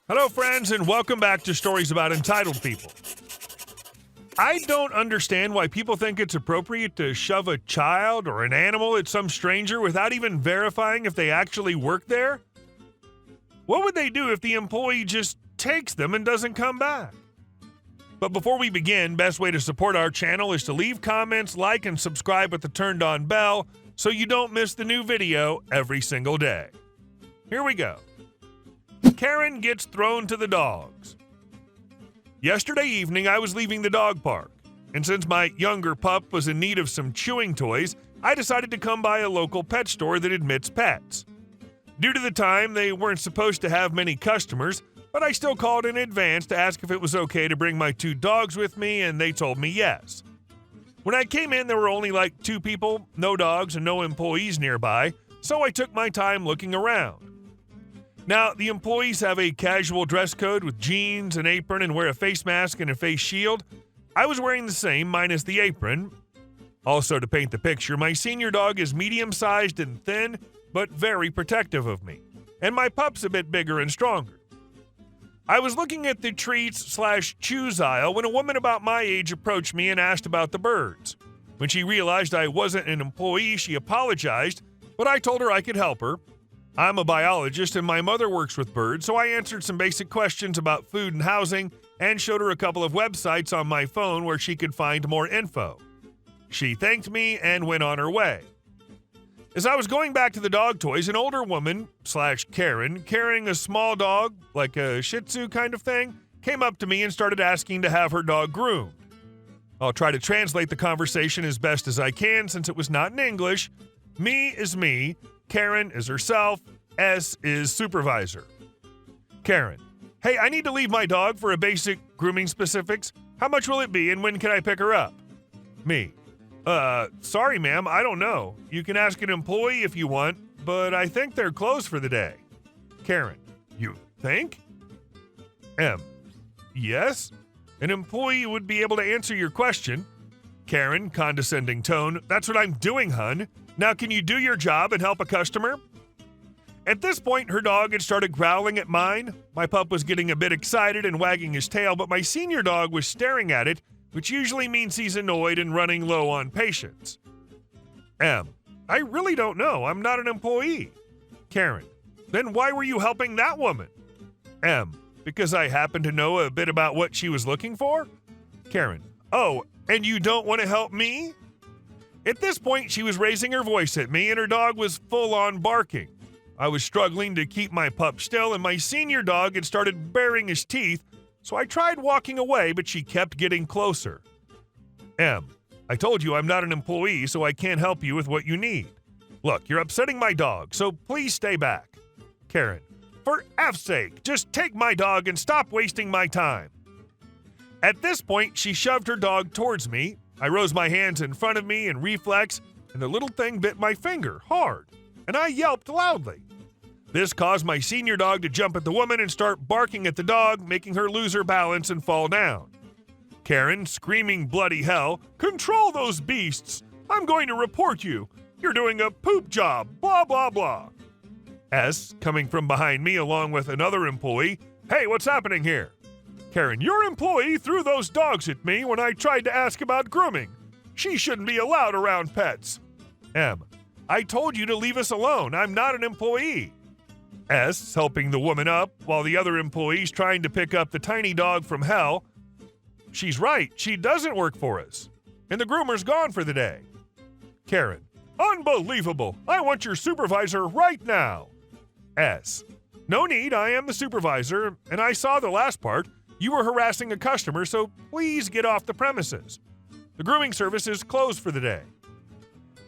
Hello, friends, and welcome back to Stories About Entitled People. I don't understand why people think it's appropriate to shove a child or an animal at some stranger without even verifying if they actually work there. What would they do if the employee just takes them and doesn't come back? But before we begin, best way to support our channel is to leave comments, like, and subscribe with the turned-on bell so you don't miss the new video every single day. Here we go. Karen gets thrown to the dogs. Yesterday evening, I was leaving the dog park, and since my younger pup was in need of some chewing toys, I decided to come by a local pet store that admits pets. Due to the time, they weren't supposed to have many customers, but I still called in advance to ask if it was okay to bring my 2 dogs with me, and they told me yes. When I came in, there were only like 2 people, no dogs, and no employees nearby, so I took my time looking around. Now, the employees have a casual dress code with jeans, an apron, and wear a face mask and a face shield. I was wearing the same, minus the apron. Also, to paint the picture, my senior dog is medium-sized and thin, but very protective of me. And my pup's a bit bigger and stronger. I was looking at the treats/chews aisle when a woman about my age approached me and asked about the birds. When she realized I wasn't an employee, she apologized, but I told her I could help her. I'm a biologist and my mother works with birds, so I answered some basic questions about food and housing and showed her a couple of websites on my phone where she could find more info. She thanked me and went on her way. As I was going back to the dog toys, an older woman/Karen, carrying a small dog, like a Shih Tzu kind of thing, came up to me and started asking to have her dog groomed. I'll try to translate the conversation as best as I can since it was not in English. Me is me, Karen is herself, S is supervisor. Karen: Hey, I need to leave my dog for a basic grooming specifics. How much will it be and when can I pick her up? Me: Sorry ma'am, I don't know. You can ask an employee if you want, but I think they're closed for the day. Karen: You think? M: Yes. An employee would be able to answer your question. Karen, condescending tone: That's what I'm doing, hun. Now can you do your job and help a customer? At this point, her dog had started growling at mine. My pup was getting a bit excited and wagging his tail, but my senior dog was staring at it, which usually means he's annoyed and running low on patience. M: I really don't know. I'm not an employee. Karen: Then why were you helping that woman? M: Because I happen to know a bit about what she was looking for. Karen: Oh, and you don't want to help me? At this point, she was raising her voice at me, and her dog was full-on barking. I was struggling to keep my pup still, and my senior dog had started baring his teeth, so I tried walking away, but she kept getting closer. M: I told you I'm not an employee, so I can't help you with what you need. Look, you're upsetting my dog, so please stay back. Karen: For F's sake, just take my dog and stop wasting my time. At this point, she shoved her dog towards me. I rose my hands in front of me in reflex, and the little thing bit my finger hard, and I yelped loudly. This caused my senior dog to jump at the woman and start barking at the dog, making her lose her balance and fall down. Karen, screaming bloody hell: Control those beasts! I'm going to report you! You're doing a poop job! Blah, blah, blah. S, coming from behind me along with another employee: Hey, what's happening here? Karen: Your employee threw those dogs at me when I tried to ask about grooming. She shouldn't be allowed around pets. M: I told you to leave us alone. I'm not an employee. S, helping the woman up while the other employee's trying to pick up the tiny dog from hell. She's right. She doesn't work for us. And the groomer's gone for the day. Karen: Unbelievable. I want your supervisor right now. S: No need. I am the supervisor, and I saw the last part. You were harassing a customer, so please get off the premises. The grooming service is closed for the day.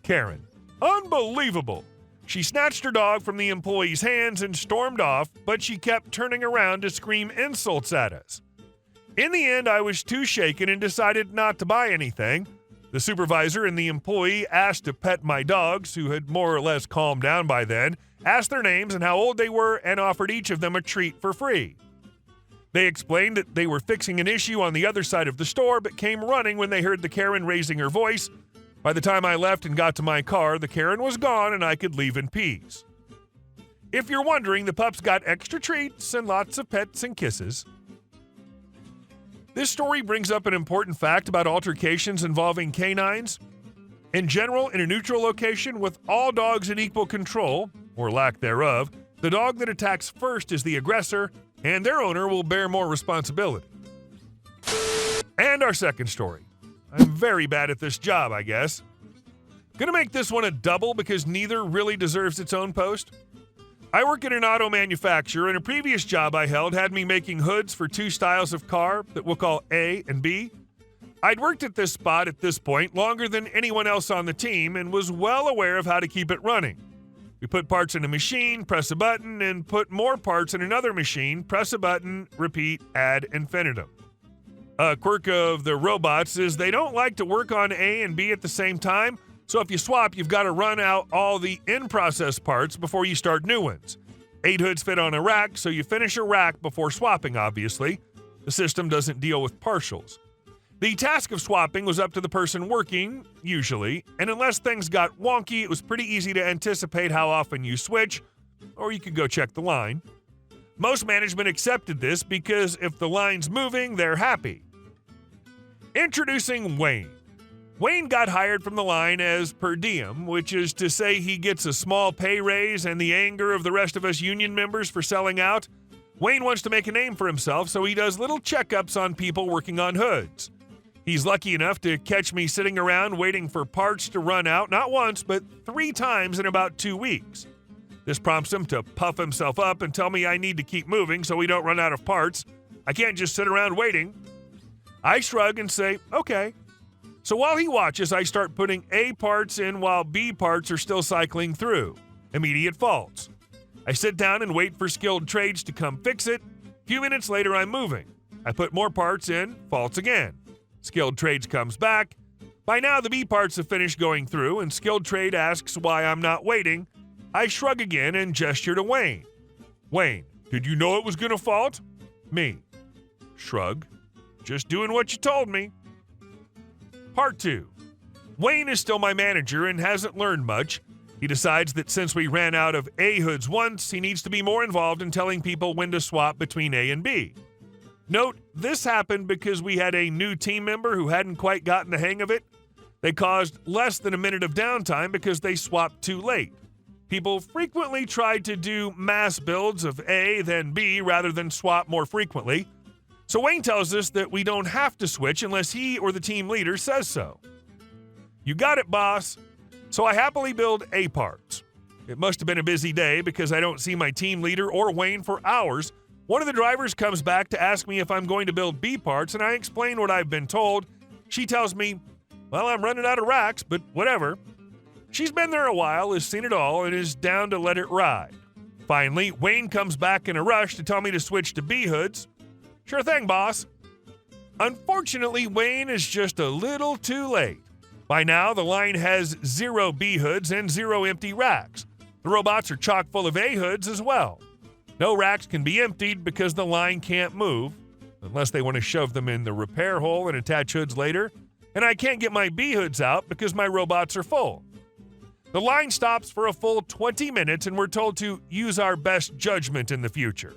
Karen: Unbelievable. She snatched her dog from the employee's hands and stormed off, but she kept turning around to scream insults at us. In the end, I was too shaken and decided not to buy anything. The supervisor and the employee asked to pet my dogs, who had more or less calmed down by then, asked their names and how old they were, and offered each of them a treat for free. They explained that they were fixing an issue on the other side of the store, but came running when they heard the Karen raising her voice. By the time I left and got to my car, the Karen was gone and I could leave in peace. If you're wondering, the pup's got extra treats and lots of pets and kisses. This story brings up an important fact about altercations involving canines. In general, in a neutral location with all dogs in equal control, or lack thereof, the dog that attacks first is the aggressor, and their owner will bear more responsibility. And our second story. I'm very bad at this job, I guess. Gonna make this one a double because neither really deserves its own post. I work at an auto manufacturer, and a previous job I held had me making hoods for two styles of car that we'll call A and B. I'd worked at this spot at this point longer than anyone else on the team and was well aware of how to keep it running. We put parts in a machine, press a button, and put more parts in another machine, press a button, repeat, ad infinitum. A quirk of the robots is they don't like to work on A and B at the same time, so if you swap, you've got to run out all the in-process parts before you start new ones. 8 hoods fit on a rack, so you finish a rack before swapping, obviously. The system doesn't deal with partials. The task of swapping was up to the person working, usually, and unless things got wonky, it was pretty easy to anticipate how often you switch, or you could go check the line. Most management accepted this because if the line's moving, they're happy. Introducing Wayne. Wayne got hired from the line as per diem, which is to say he gets a small pay raise and the anger of the rest of us union members for selling out. Wayne wants to make a name for himself, so he does little checkups on people working on hoods. He's lucky enough to catch me sitting around waiting for parts to run out, not once, but 3 times in about 2 weeks. This prompts him to puff himself up and tell me I need to keep moving so we don't run out of parts. I can't just sit around waiting. I shrug and say, okay. So while he watches, I start putting A parts in while B parts are still cycling through. Immediate faults. I sit down and wait for skilled trades to come fix it. A few minutes later, I'm moving. I put more parts in, faults again. Skilled trades comes back. By now, the B parts have finished going through, and skilled trade asks why I'm not waiting. I shrug again and gesture to Wayne. Wayne, did you know it was gonna fault? Me. Shrug. Just doing what you told me. Part 2. Wayne is still my manager and hasn't learned much. He decides that since we ran out of A hoods once, he needs to be more involved in telling people when to swap between A and B. Note, this happened because we had a new team member who hadn't quite gotten the hang of it. They caused less than a minute of downtime because they swapped too late. People frequently tried to do mass builds of A, then B, rather than swap more frequently. So Wayne tells us that we don't have to switch unless he or the team leader says so. You got it, boss. So I happily build A parts. It must have been a busy day because I don't see my team leader or Wayne for hours. One of the drivers comes back to ask me if I'm going to build B parts, and I explain what I've been told. She tells me, well, I'm running out of racks, but whatever. She's been there a while, has seen it all, and is down to let it ride. Finally, Wayne comes back in a rush to tell me to switch to B hoods. Sure thing, boss. Unfortunately, Wayne is just a little too late. By now, the line has 0 B hoods and 0 empty racks. The robots are chock full of A hoods as well. No racks can be emptied because the line can't move, unless they want to shove them in the repair hole and attach hoods later, and I can't get my B hoods out because my robots are full. The line stops for a full 20 minutes and we're told to use our best judgment in the future.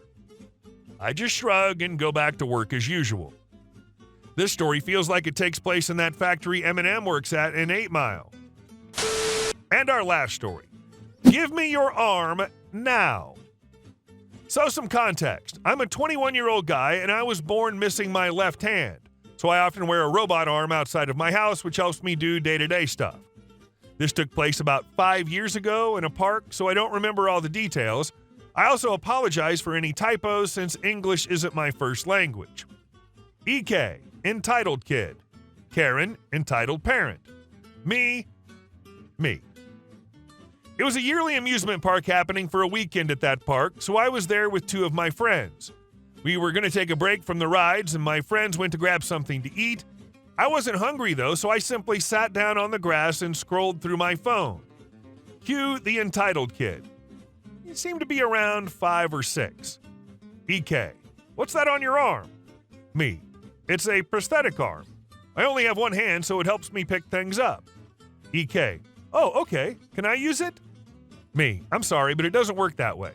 I just shrug and go back to work as usual. This story feels like it takes place in that factory Eminem works at in 8 Mile. And our last story. Give me your arm now. So some context. I'm a 21-year-old guy and I was born missing my left hand. So I often wear a robot arm outside of my house, which helps me do day-to-day stuff. This took place about 5 years ago in a park, so I don't remember all the details. I also apologize for any typos since English isn't my first language. EK, entitled kid. Karen, entitled parent. Me. It was a yearly amusement park happening for a weekend at that park, so I was there with 2 of my friends. We were going to take a break from the rides, and my friends went to grab something to eat. I wasn't hungry, though, so I simply sat down on the grass and scrolled through my phone. Cue the entitled kid. He seemed to be around 5 or 6. EK, what's that on your arm? Me, it's a prosthetic arm. I only have one hand, so it helps me pick things up. EK, oh, okay, can I use it? Me, I'm sorry, but it doesn't work that way.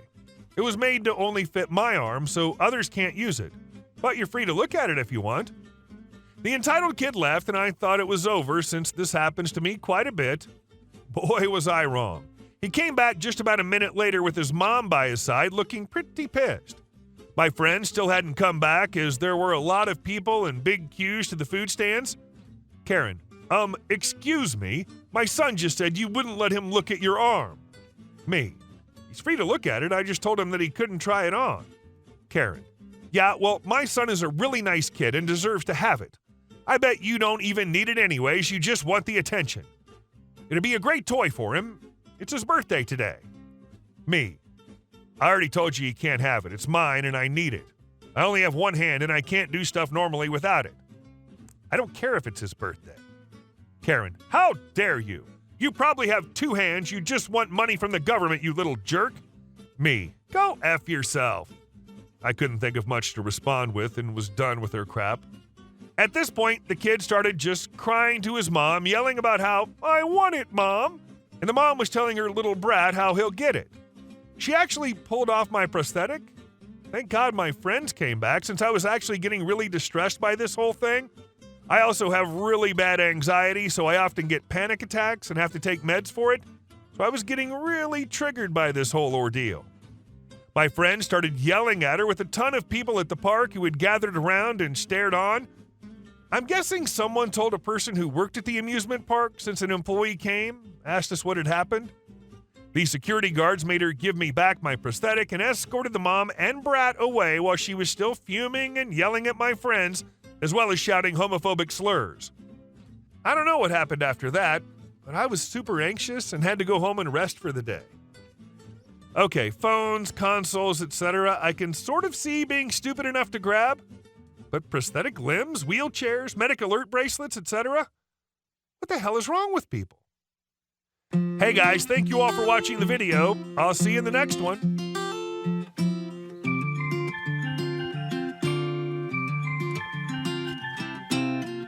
It was made to only fit my arm, so others can't use it. But you're free to look at it if you want. The entitled kid left, and I thought it was over since this happens to me quite a bit. Boy, was I wrong. He came back just about a minute later with his mom by his side, looking pretty pissed. My friend still hadn't come back as there were a lot of people and big queues to the food stands. Karen, excuse me, my son just said you wouldn't let him look at your arm. Me, he's free to look at it, I just told him that he couldn't try it on. Karen, yeah, well, my son is a really nice kid and deserves to have it. I bet you don't even need it anyways, you just want the attention. It'd be a great toy for him. It's his birthday today. Me, I already told you can't have it. It's mine and I need it. I only have one hand and I can't do stuff normally without it. I don't care if it's his birthday. Karen, how dare you? You probably have two hands. You just want money from the government, you little jerk. Me, go F yourself. I couldn't think of much to respond with and was done with her crap. At this point, the kid started just crying to his mom, yelling about how, I want it, Mom. And the mom was telling her little brat how he'll get it. She actually pulled off my prosthetic. Thank God my friends came back since I was actually getting really distressed by this whole thing. I also have really bad anxiety, so I often get panic attacks and have to take meds for it. So I was getting really triggered by this whole ordeal. My friend started yelling at her with a ton of people at the park who had gathered around and stared on. I'm guessing someone told a person who worked at the amusement park since an employee came, asked us what had happened. The security guards made her give me back my prosthetic and escorted the mom and brat away while she was still fuming and yelling at my friends, as well as shouting homophobic slurs. I don't know what happened after that, but I was super anxious and had to go home and rest for the day. Okay, phones, consoles, etc. I can sort of see being stupid enough to grab, but prosthetic limbs, wheelchairs, medic alert bracelets, etc.? What the hell is wrong with people? Hey guys, thank you all for watching the video. I'll see you in the next one.